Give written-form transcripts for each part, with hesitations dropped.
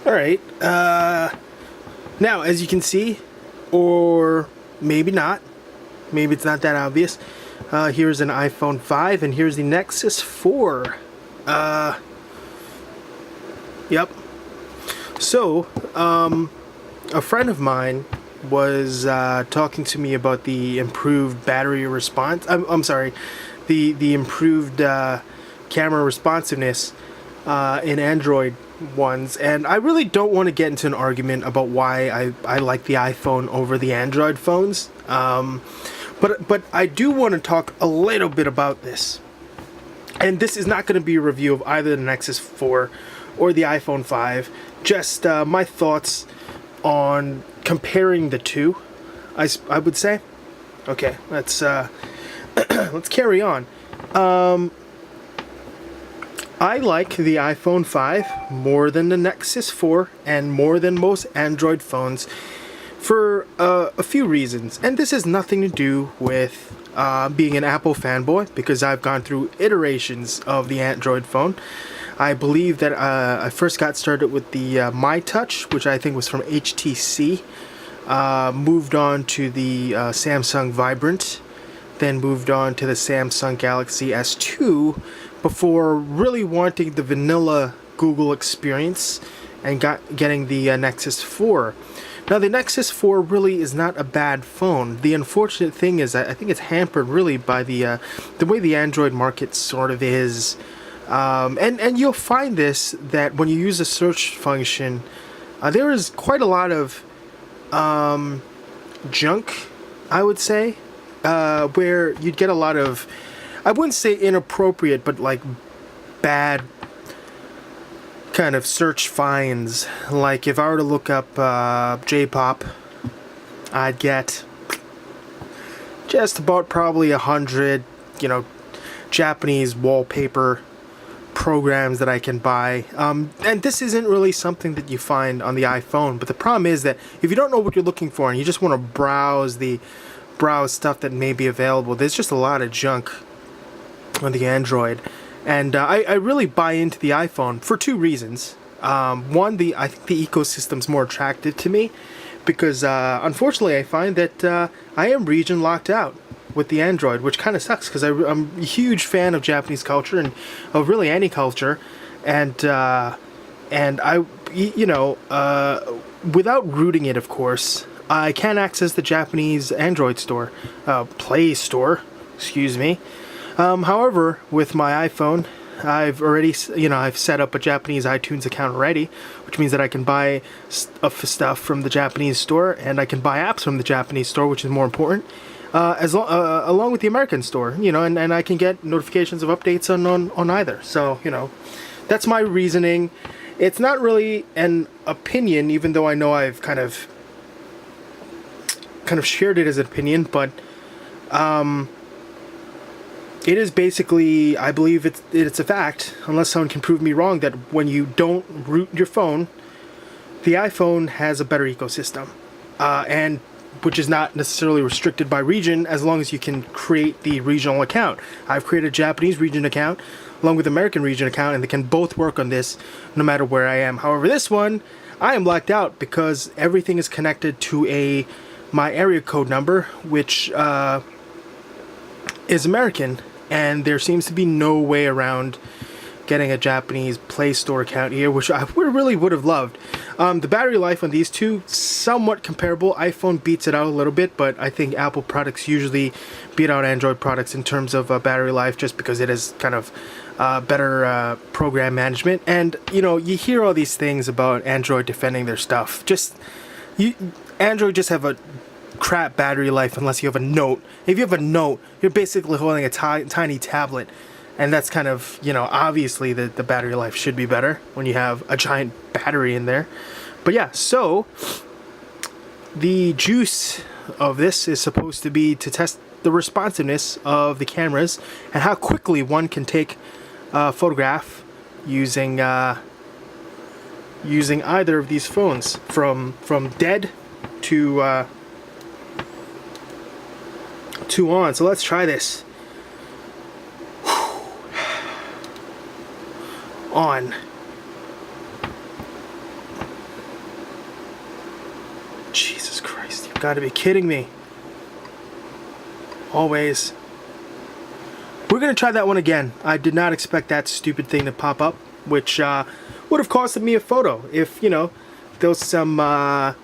Alright, now as you can see, or maybe not, maybe it's not that obvious, here's an iPhone 5 and here's the Nexus 4. Yep. So, a friend of mine was talking to me about the improved battery response. I'm sorry, the improved camera responsiveness in Android ones, and I really don't want to get into an argument about why I like the iPhone over the Android phones. But I do want to talk a little bit about this. And this is not going to be a review of either the Nexus 4 or the iPhone 5. Just my thoughts on comparing the two, I would say. Okay, let's let's carry on. I like the iPhone 5 more than the Nexus 4 and more than most Android phones for a few reasons. And this has nothing to do with being an Apple fanboy, because I've gone through iterations of the Android phone. I believe that I first got started with the My Touch, which I think was from HTC. Moved on to the Samsung Vibrant, then moved on to the Samsung Galaxy S2, before really wanting the vanilla Google experience and getting the Nexus 4. Now, the Nexus 4 really is not a bad phone. The unfortunate thing is I think it's hampered really by the way the Android market sort of is. And you'll find this, that when you use a search function, there is quite a lot of junk, I would say, where you'd get a lot of, I wouldn't say inappropriate, but like bad kind of search finds. Like if I were to look up J-pop, I'd get just about probably 100, Japanese wallpaper programs that I can buy. And this isn't really something that you find on the iPhone, but the problem is that if you don't know what you're looking for and you just want to browse stuff that may be available, there's just a lot of junk on the Android. And I really buy into the iPhone for two reasons. One, I think the ecosystem's more attractive to me, because unfortunately I find that I am region locked out with the Android, which kind of sucks, because I'm a huge fan of Japanese culture and of really any culture, and I, without rooting it, of course, I can access the Japanese Android store, Play Store, excuse me. However, with my iPhone, I've already, I've set up a Japanese iTunes account already, which means that I can buy stuff from the Japanese store, and I can buy apps from the Japanese store, which is more important, along with the American store, and I can get notifications of updates on either. So, that's my reasoning. It's not really an opinion, even though I know I've kind of shared it as an opinion, but it is basically, I believe it's a fact, unless someone can prove me wrong, that when you don't root your phone, the iPhone has a better ecosystem, and which is not necessarily restricted by region, as long as you can create the regional account. I've created a Japanese region account along with American region account, and they can both work on this no matter where I am. However, this one, I am blacked out because everything is connected to my area code number, which is American, and there seems to be no way around getting a Japanese Play Store account here, which I really would have loved. The battery life on these two, somewhat comparable. iPhone beats it out a little bit, but I think Apple products usually beat out Android products in terms of battery life, just because it is kind of better program management. And, you hear all these things about Android defending their stuff. Android just have a crap battery life unless you have a Note. If you have a Note, you're basically holding a tiny tablet, and that's kind of, obviously the battery life should be better when you have a giant battery in there. But yeah, so the juice of this is supposed to be to test the responsiveness of the cameras and how quickly one can take a photograph using either of these phones, from dead to on. So let's try this. On. Gotta be kidding me. Always. We're gonna try that one again. I did not expect that stupid thing to pop up, which would have costed me a photo if, you know, there was some, I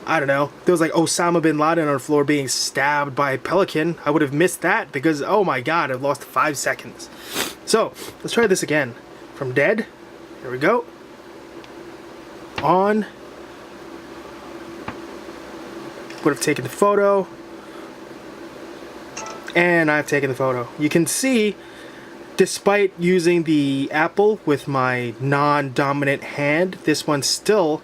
don't know, there was like Osama bin Laden on the floor being stabbed by a pelican. I would have missed that because, oh my god, I've lost 5 seconds. So, let's try this again. From dead. Here we go. On. Would have taken the photo. And I've taken the photo. You can see, despite using the Apple with my non-dominant hand, this one still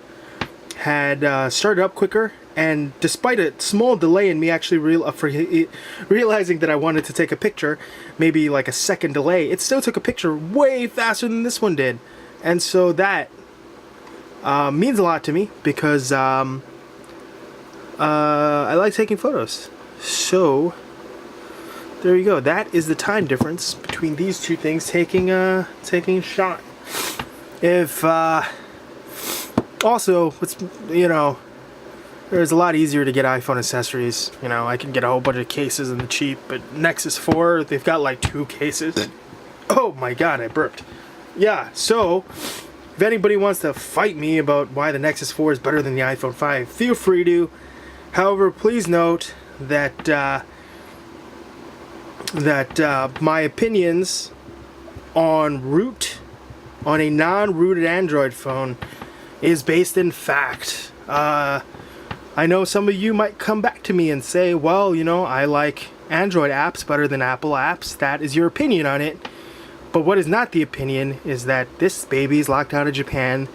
had started up quicker. And despite a small delay in me actually realizing that I wanted to take a picture, maybe like a second delay, it still took a picture way faster than this one did. And so that means a lot to me because I like taking photos. So there you go. That is the time difference between these two things taking a shot. If also, it's, you know, it's a lot easier to get iPhone accessories. You know, I can get a whole bunch of cases in the cheap, but Nexus 4, they've got like 2 cases. Oh my god, I burped. Yeah, so if anybody wants to fight me about why the Nexus 4 is better than the iPhone 5, feel free to. However, please note that my opinions on a non-rooted Android phone is based in fact. I know some of you might come back to me and say, well, you know, I like Android apps better than Apple apps. That is your opinion on it. But what is not the opinion is that this baby is locked out of Japan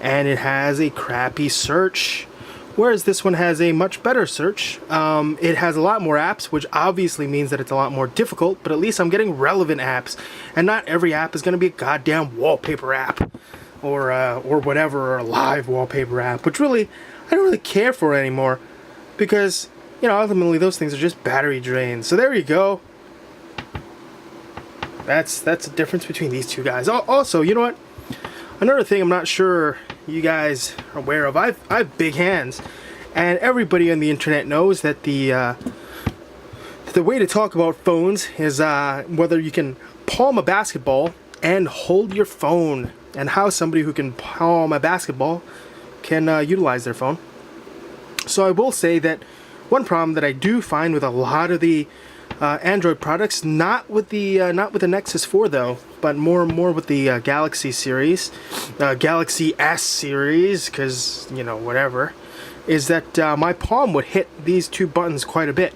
and it has a crappy search, whereas this one has a much better search. It has a lot more apps, which obviously means that it's a lot more difficult, but at least I'm getting relevant apps. And not every app is going to be a goddamn wallpaper app or whatever, or a live wallpaper app, which really, I don't really care for anymore because, you know, ultimately those things are just battery drains. So there you go. That's the difference between these two guys. Also, you know what? Another thing I'm not sure you guys are aware of. I have big hands, and everybody on the internet knows that the way to talk about phones is whether you can palm a basketball and hold your phone, and how somebody who can palm a basketball can utilize their phone. So I will say that one problem that I do find with a lot of the Android products, not with the Nexus 4 though, but more with the Galaxy series, Galaxy S series, because, you know, whatever, is that my palm would hit these two buttons quite a bit.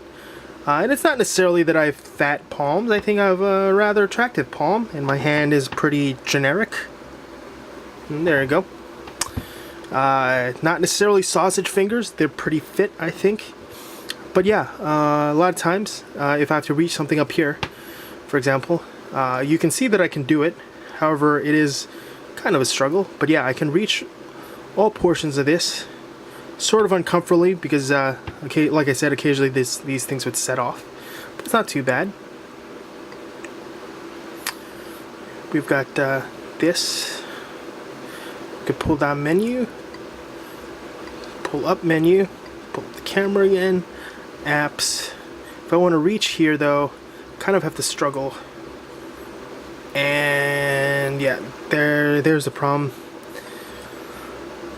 And it's not necessarily that I have fat palms. I think I have a rather attractive palm, and my hand is pretty generic. And there you go. Not necessarily sausage fingers. They're pretty fit, I think. But yeah, a lot of times, if I have to reach something up here, for example, you can see that I can do it. However, it is kind of a struggle. But yeah, I can reach all portions of this sort of uncomfortably because, okay, like I said, occasionally these things would set off. But it's not too bad. We've got this. We could pull down menu, pull up menu, pull up the camera again. Apps. If I want to reach here though, kind of have to struggle. And yeah, there's the problem.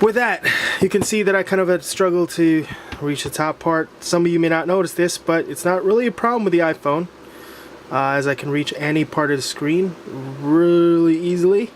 With that, you can see that I kind of had struggled to reach the top part. Some of you may not notice this, but it's not really a problem with the iPhone, as I can reach any part of the screen really easily.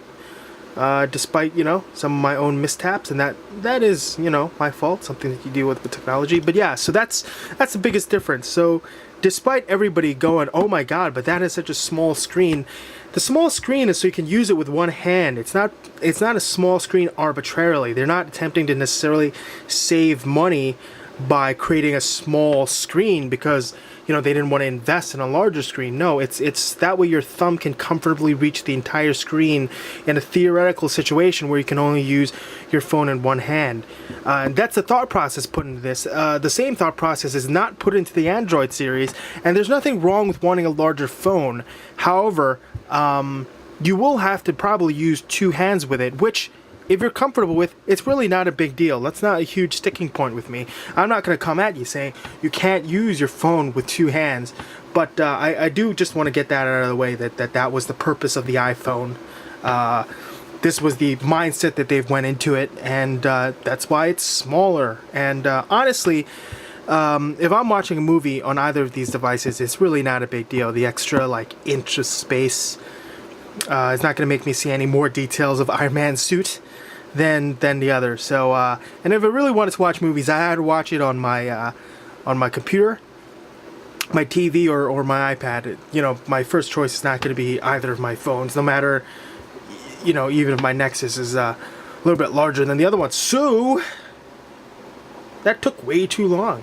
Despite, you know, some of my own mishaps, and that is, you know, my fault, something that you deal with technology. But yeah, so that's the biggest difference. So despite everybody going, oh my god, but that is such a small screen, the small screen is so you can use it with one hand. It's not a small screen arbitrarily. They're not attempting to necessarily save money by creating a small screen because, you know, they didn't want to invest in a larger screen. No, it's that way your thumb can comfortably reach the entire screen in a theoretical situation where you can only use your phone in one hand. And that's the thought process put into this. The same thought process is not put into the Android series, and there's nothing wrong with wanting a larger phone. However, you will have to probably use two hands with it, which if you're comfortable with, it's really not a big deal. That's not a huge sticking point with me. I'm not going to come at you saying you can't use your phone with two hands, but I do just want to get that out of the way, that was the purpose of the iPhone. This was the mindset that they've went into it, and that's why it's smaller. And honestly, if I'm watching a movie on either of these devices, it's really not a big deal. The extra like inch of space is not going to make me see any more details of Iron Man's suit than the other. So, and if I really wanted to watch movies, I had to watch it on my computer, my TV, or my iPad. You know, my first choice is not going to be either of my phones, no matter, you know, even if my Nexus is a little bit larger than the other one. So that took way too long.